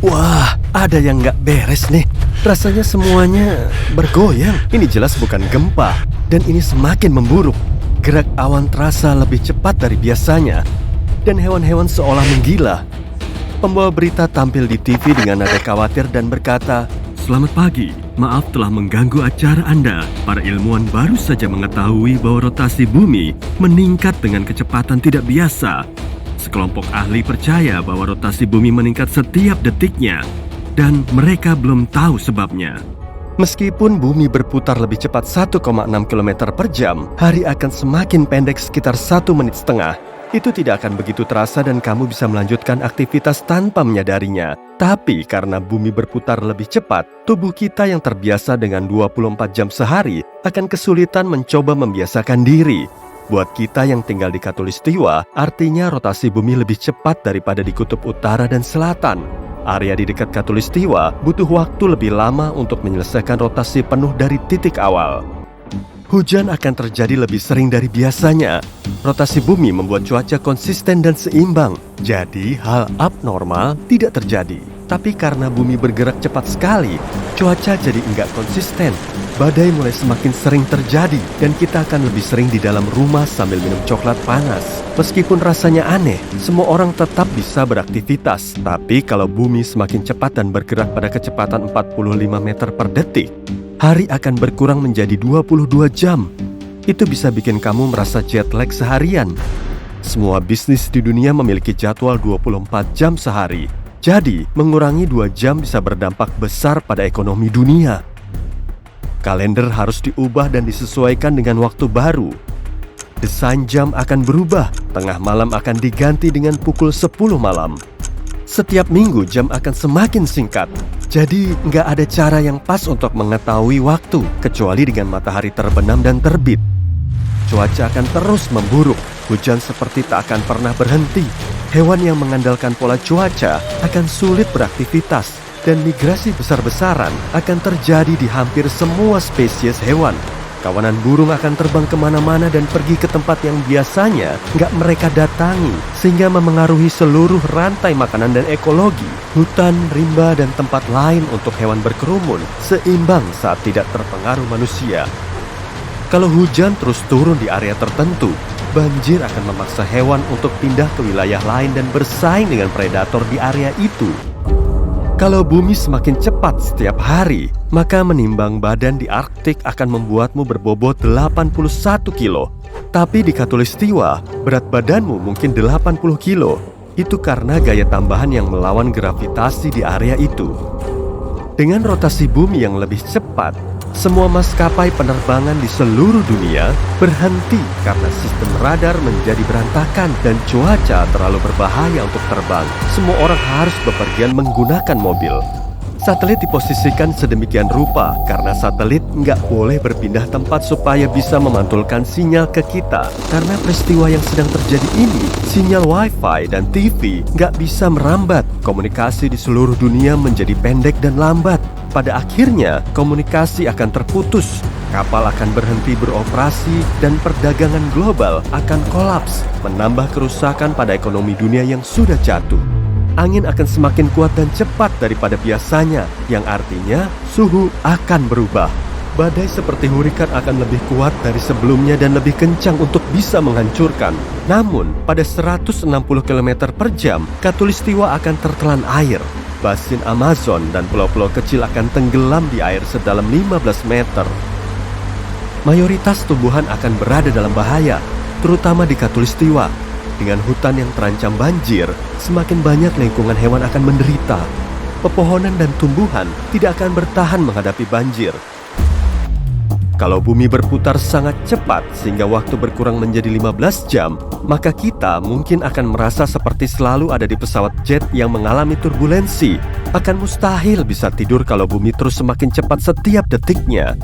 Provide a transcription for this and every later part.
Wah, ada yang nggak beres nih. Rasanya semuanya bergoyang. Ini jelas bukan gempa. Dan ini semakin memburuk. Gerak awan terasa lebih cepat dari biasanya. Dan hewan-hewan seolah menggila. Pembawa berita tampil di TV dengan nada khawatir dan berkata, "Selamat pagi, maaf telah mengganggu acara Anda. Para ilmuwan baru saja mengetahui bahwa rotasi bumi meningkat dengan kecepatan tidak biasa. Sekelompok ahli percaya bahwa rotasi bumi meningkat setiap detiknya, dan mereka belum tahu sebabnya." Meskipun bumi berputar lebih cepat 1,6 km per jam, hari akan semakin pendek sekitar 1,5 menit. Itu tidak akan begitu terasa dan kamu bisa melanjutkan aktivitas tanpa menyadarinya. Tapi karena bumi berputar lebih cepat, tubuh kita yang terbiasa dengan 24 jam sehari akan kesulitan mencoba membiasakan diri. Buat kita yang tinggal di Khatulistiwa, artinya rotasi bumi lebih cepat daripada di kutub utara dan selatan. Area di dekat Khatulistiwa butuh waktu lebih lama untuk menyelesaikan rotasi penuh dari titik awal. Hujan akan terjadi lebih sering dari biasanya. Rotasi bumi membuat cuaca konsisten dan seimbang. Jadi hal abnormal tidak terjadi. Tapi karena bumi bergerak cepat sekali, cuaca jadi enggak konsisten. Badai mulai semakin sering terjadi dan kita akan lebih sering di dalam rumah sambil minum coklat panas. Meskipun rasanya aneh, semua orang tetap bisa beraktivitas. Tapi kalau bumi semakin cepat dan bergerak pada kecepatan 45 meter per detik, hari akan berkurang menjadi 22 jam. Itu bisa bikin kamu merasa jet lag seharian. Semua bisnis di dunia memiliki jadwal 24 jam sehari. Jadi, mengurangi 2 jam bisa berdampak besar pada ekonomi dunia. Kalender harus diubah dan disesuaikan dengan waktu baru. Desain jam akan berubah. Tengah malam akan diganti dengan pukul 10 malam. Setiap minggu jam akan semakin singkat. Jadi nggak ada cara yang pas untuk mengetahui waktu kecuali dengan matahari terbenam dan terbit. Cuaca akan terus memburuk. Hujan seperti tak akan pernah berhenti. Hewan yang mengandalkan pola cuaca akan sulit beraktivitas. Dan migrasi besar-besaran akan terjadi di hampir semua spesies hewan. Kawanan burung akan terbang kemana-mana dan pergi ke tempat yang biasanya nggak mereka datangi, sehingga memengaruhi seluruh rantai makanan dan ekologi. Hutan, rimba, dan tempat lain untuk hewan berkerumun seimbang saat tidak terpengaruh manusia. Kalau hujan terus turun di area tertentu, banjir akan memaksa hewan untuk pindah ke wilayah lain dan bersaing dengan predator di area itu. Kalau bumi semakin cepat setiap hari, maka menimbang badan di Arktik akan membuatmu berbobot 81 kilo. Tapi di Khatulistiwa, berat badanmu mungkin 80 kilo. Itu karena gaya tambahan yang melawan gravitasi di area itu. Dengan rotasi bumi yang lebih cepat, semua maskapai penerbangan di seluruh dunia berhenti karena sistem radar menjadi berantakan dan cuaca terlalu berbahaya untuk terbang. Semua orang harus bepergian menggunakan mobil. Satelit diposisikan sedemikian rupa karena satelit nggak boleh berpindah tempat supaya bisa memantulkan sinyal ke kita. Karena peristiwa yang sedang terjadi ini, sinyal Wi-Fi dan TV nggak bisa merambat. Komunikasi di seluruh dunia menjadi pendek dan lambat. Pada akhirnya, komunikasi akan terputus, kapal akan berhenti beroperasi, dan perdagangan global akan kolaps, menambah kerusakan pada ekonomi dunia yang sudah jatuh. Angin akan semakin kuat dan cepat daripada biasanya, yang artinya suhu akan berubah. Badai seperti hurikan akan lebih kuat dari sebelumnya dan lebih kencang untuk bisa menghancurkan. Namun, pada 160 km per jam, Khatulistiwa akan tertelan air. Basin Amazon dan pulau-pulau kecil akan tenggelam di air sedalam 15 meter. Mayoritas tumbuhan akan berada dalam bahaya, terutama di Khatulistiwa. Dengan hutan yang terancam banjir, semakin banyak lingkungan hewan akan menderita. Pepohonan dan tumbuhan tidak akan bertahan menghadapi banjir. Kalau bumi berputar sangat cepat sehingga waktu berkurang menjadi 15 jam, maka kita mungkin akan merasa seperti selalu ada di pesawat jet yang mengalami turbulensi. Akan mustahil bisa tidur kalau bumi terus semakin cepat setiap detiknya.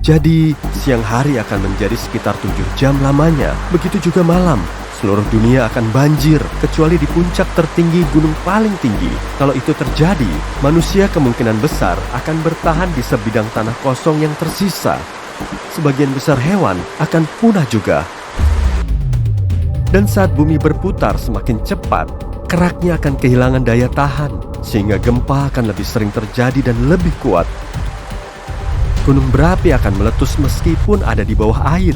Jadi, siang hari akan menjadi sekitar 7 jam lamanya. Begitu juga malam. Seluruh dunia akan banjir, kecuali di puncak tertinggi gunung paling tinggi. Kalau itu terjadi, manusia kemungkinan besar akan bertahan di sebidang tanah kosong yang tersisa. Sebagian besar hewan akan punah juga. Dan saat bumi berputar semakin cepat, keraknya akan kehilangan daya tahan, sehingga gempa akan lebih sering terjadi dan lebih kuat. Gunung berapi akan meletus meskipun ada di bawah air,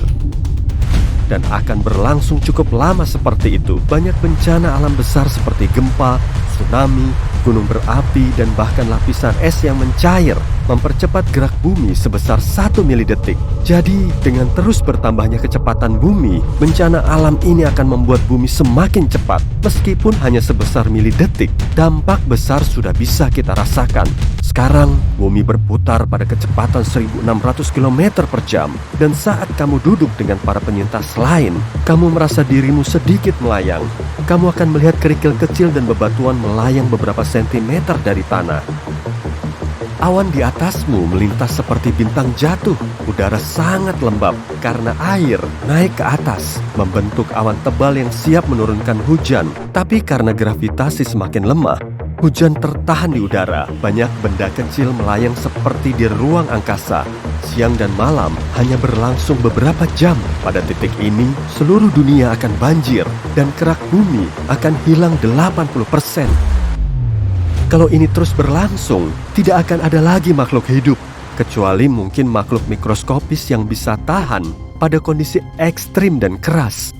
dan akan berlangsung cukup lama seperti itu. Banyak bencana alam besar seperti gempa, tsunami, gunung berapi, dan bahkan lapisan es yang mencair mempercepat gerak bumi sebesar 1 milidetik. Jadi, dengan terus bertambahnya kecepatan bumi, bencana alam ini akan membuat bumi semakin cepat. Meskipun hanya sebesar milidetik, dampak besar sudah bisa kita rasakan. Sekarang, bumi berputar pada kecepatan 1600 km per jam. Dan saat kamu duduk dengan para penyintas lain, kamu merasa dirimu sedikit melayang. Kamu akan melihat kerikil kecil dan bebatuan melayang beberapa sentimeter dari tanah. Awan di atasmu melintas seperti bintang jatuh. Udara sangat lembab karena air naik ke atas, membentuk awan tebal yang siap menurunkan hujan. Tapi karena gravitasi semakin lemah, hujan tertahan di udara. Banyak benda kecil melayang seperti di ruang angkasa. Siang dan malam hanya berlangsung beberapa jam. Pada titik ini, seluruh dunia akan banjir dan kerak bumi akan hilang 80%. Kalau ini terus berlangsung, tidak akan ada lagi makhluk hidup, kecuali mungkin makhluk mikroskopis yang bisa tahan pada kondisi ekstrim dan keras.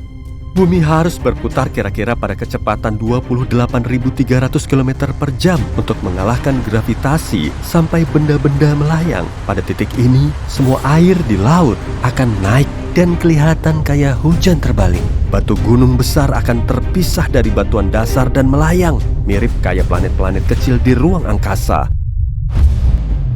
Bumi harus berputar kira-kira pada kecepatan 28.300 km per jam untuk mengalahkan gravitasi sampai benda-benda melayang. Pada titik ini, semua air di laut akan naik dan kelihatan kayak hujan terbalik. Batu gunung besar akan terpisah dari batuan dasar dan melayang, mirip kayak planet-planet kecil di ruang angkasa.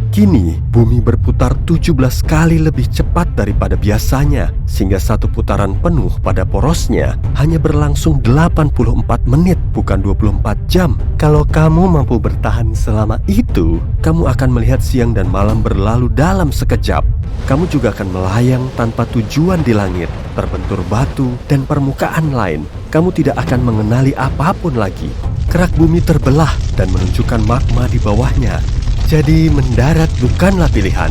Kini, bumi berputar 17 kali lebih cepat daripada biasanya, sehingga satu putaran penuh pada porosnya hanya berlangsung 84 menit, bukan 24 jam. Kalau kamu mampu bertahan selama itu, kamu akan melihat siang dan malam berlalu dalam sekejap. Kamu juga akan melayang tanpa tujuan di langit, terbentur batu dan permukaan lain. Kamu tidak akan mengenali apapun lagi. Kerak bumi terbelah dan menunjukkan magma di bawahnya. Jadi mendarat bukanlah pilihan.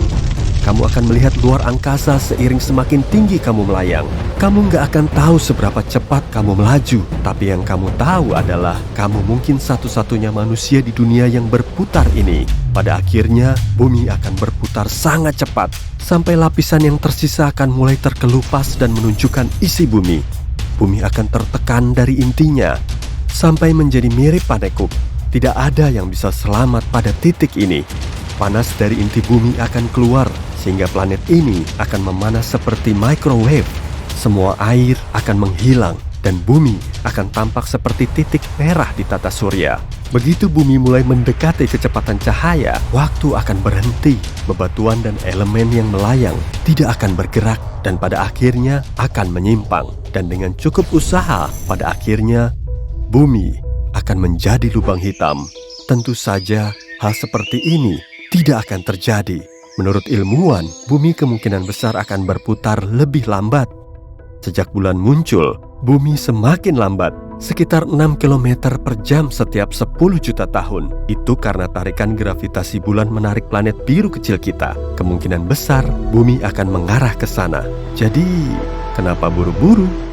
Kamu akan melihat luar angkasa seiring semakin tinggi kamu melayang. Kamu nggak akan tahu seberapa cepat kamu melaju. Tapi yang kamu tahu adalah kamu mungkin satu-satunya manusia di dunia yang berputar ini. Pada akhirnya, bumi akan berputar sangat cepat. Sampai lapisan yang tersisa akan mulai terkelupas dan menunjukkan isi bumi. Bumi akan tertekan dari intinya, sampai menjadi mirip panekuk. Tidak ada yang bisa selamat pada titik ini. Panas dari inti bumi akan keluar, sehingga planet ini akan memanas seperti microwave. Semua air akan menghilang, dan bumi akan tampak seperti titik merah di tata surya. Begitu bumi mulai mendekati kecepatan cahaya, waktu akan berhenti. Bebatuan dan elemen yang melayang tidak akan bergerak, dan pada akhirnya akan menyimpang. Dan dengan cukup usaha, pada akhirnya bumi akan menjadi lubang hitam. Tentu saja hal seperti ini tidak akan terjadi. Menurut ilmuwan, bumi kemungkinan besar akan berputar lebih lambat. Sejak bulan muncul, bumi semakin lambat, sekitar 6 km per jam setiap 10 juta tahun. Itu karena tarikan gravitasi bulan menarik planet biru kecil kita. Kemungkinan besar bumi akan mengarah ke sana. Jadi, kenapa buru-buru?